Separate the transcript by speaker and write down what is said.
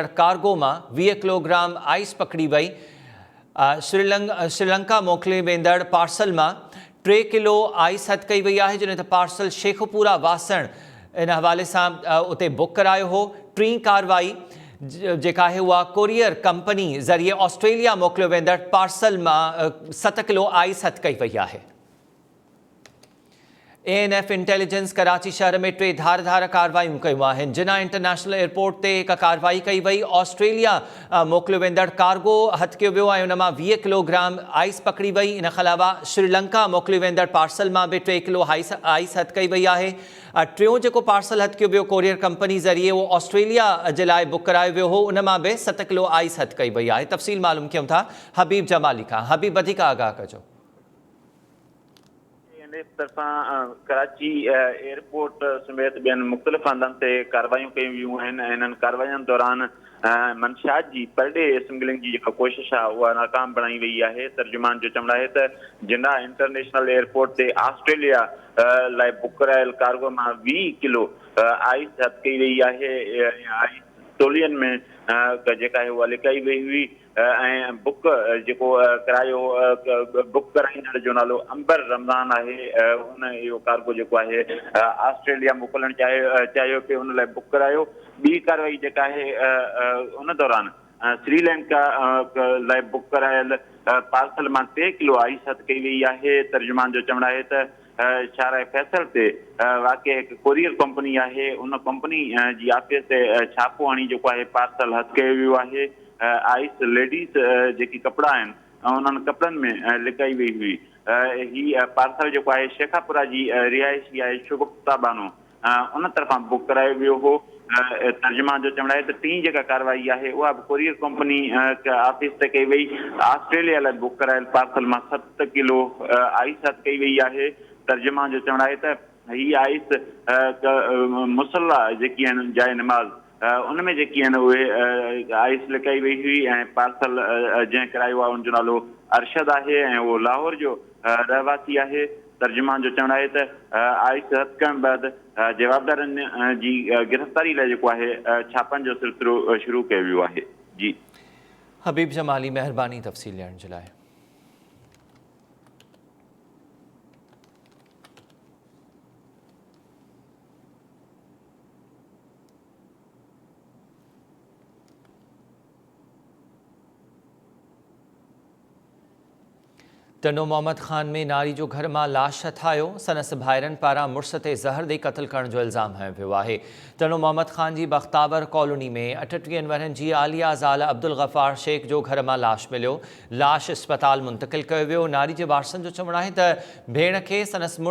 Speaker 1: Cargo में 20 kilogram ice पकड़ी वही। श्रीलंका मोकिले वेंदड़ पार्सल में 3 किलो आइस हथ कई वही है, जिन ते पार्सल शेखपुरा वासण इन हवाले से उते बुक करायो हो। टी कार्रवाई जेका है वह कोरियर कंपनी ज़रिए ऑस्ट्रेलिया मोकिलियो वेंदड़ पार्सल में 7 किलो आइस हथ कई वही है। ANF इंटेलिजेंस कराची शहर में 3 धार कार्रवाई कयूं आहिनि। जिना इंटरनेशनल एयरपोर्ट ते एक कार्रवाई कई वही। ऑस्ट्रेलिया मोकिलियो वेंदड़ कार्गो हथ कयो वियो ऐं उन मां 20 किलोग्राम आइस पकड़ी वही। इन खां अलावा श्रीलंका मोकिलियो वेंदड़ पार्सल में भी 3 किलो आइस हथ कई वही है। टियों जेको पार्सल हथ कयो वियो कोरियर कंपनी ज़रिए वो ऑस्ट्रेलिया जे लाइ बुक करायो वियो हो, उन मां भी 7 किलो आइस हथ कई वही है। तफ़सील मालूम कयूं था हबीब जमाली खां। हबीब, वधीक आगाह कजो।
Speaker 2: तरफा कराची एयरपोर्ट समेत बेन मुख्तलिफ हंधनि ते कार्रवाइयूं कयूं वियूं आहिनि। इन्हनि कार्रवाइयुनि दौरान मंशियात जी पर डे स्मगलिंग जी जेका कोशिश आहे उहा नाकाम बणाई वई आहे। तर्जुमान जो चवणु आहे त जिन्ना इंटरनेशनल एयरपोर्ट ते ऑस्ट्रेलिया लाइ बुक करायल कार्गो मां 20 किलो आइस हथ कई वई आहे। आइस तोलियन में जेका है उहा लिकाई वई हुई ऐं बुक जेको करायो बुक कराईंदड़ जो नालो अंबर रमज़ान आहे। उन इहो कार्गो जेको आहे ऑस्ट्रेलिया मोकिलणु चाहियो पियो, उन लाइ बुक करायो। ॿी कार्रवाई जेका आहे उन दौरान श्रीलंका लाइ बुक करायल पार्सल मां 3 किलो आइस हथ कई वई आहे। तर्जुमान जो चवणु आहे त शाहराह फैसल ते वाक़ई हिकु कोरियर कंपनी आहे। उन कंपनी जी ऑफिस ते छापो हणी जेको आहे पार्सल हथ कयो वियो आहे। आइस लेडीज़ जेकी कपिड़ा आहिनि उन्हनि कपिड़नि में लिकाई वई हुई। ही पार्सल जेको आहे शेखापुरा जी रिहाइशी आहे शुगुफ्ता बानो उन तरफ़ां बुक करायो वियो हो। तर्जुमान जो चवणु आहे त टी जेका कार्रवाई आहे उहा बि कोरियर कंपनी ऑफिस ते कई वई। ऑस्ट्रेलिया लाइ बुक करायल पार्सल मां 7 किलो आइस हथ कई वई आहे। तर्जुमान जो चवणु आहे त ही आइस मुसल्ला जेकी आहिनि जाइ नमाज़ उनमें जेकी आहिनि उहे आइस लिकाई वई हुई ऐं पार्सल जंहिं करायो आहे उनजो नालो अरशद आहे ऐं उहो लाहौर जो रहवासी आहे। तर्जुमान जो चवणु आहे त आइस हथ करण बैदि जवाबदारनि जी गिरफ़्तारी लाइ जेको आहे छापनि जो सिलसिलो शुरू कयो वियो आहे। जी
Speaker 1: हबीब जमाली, महिरबानी तफ़सील ॾियण जे लाइ। टनो मोहम्मद खान में नारी जो घर में लाश हथायो। सनस भाइरनि पारां मुड़ुस ते ज़हर ॾेई क़त्ल करण जो इल्ज़ाम हयो वियो आहे। टनो मोहम्मद खान जी बख्तावर कॉलोनी में 38 वरनि जी आलिया ज़ाल अब्दुल गफ़ार शेख जो घर में लाश मिलियो। लाश अस्पताल मुंतक़िल कयो वियो। नारी जे वारसनि जो चवणु आहे त भेण खे सनस मुड़ुस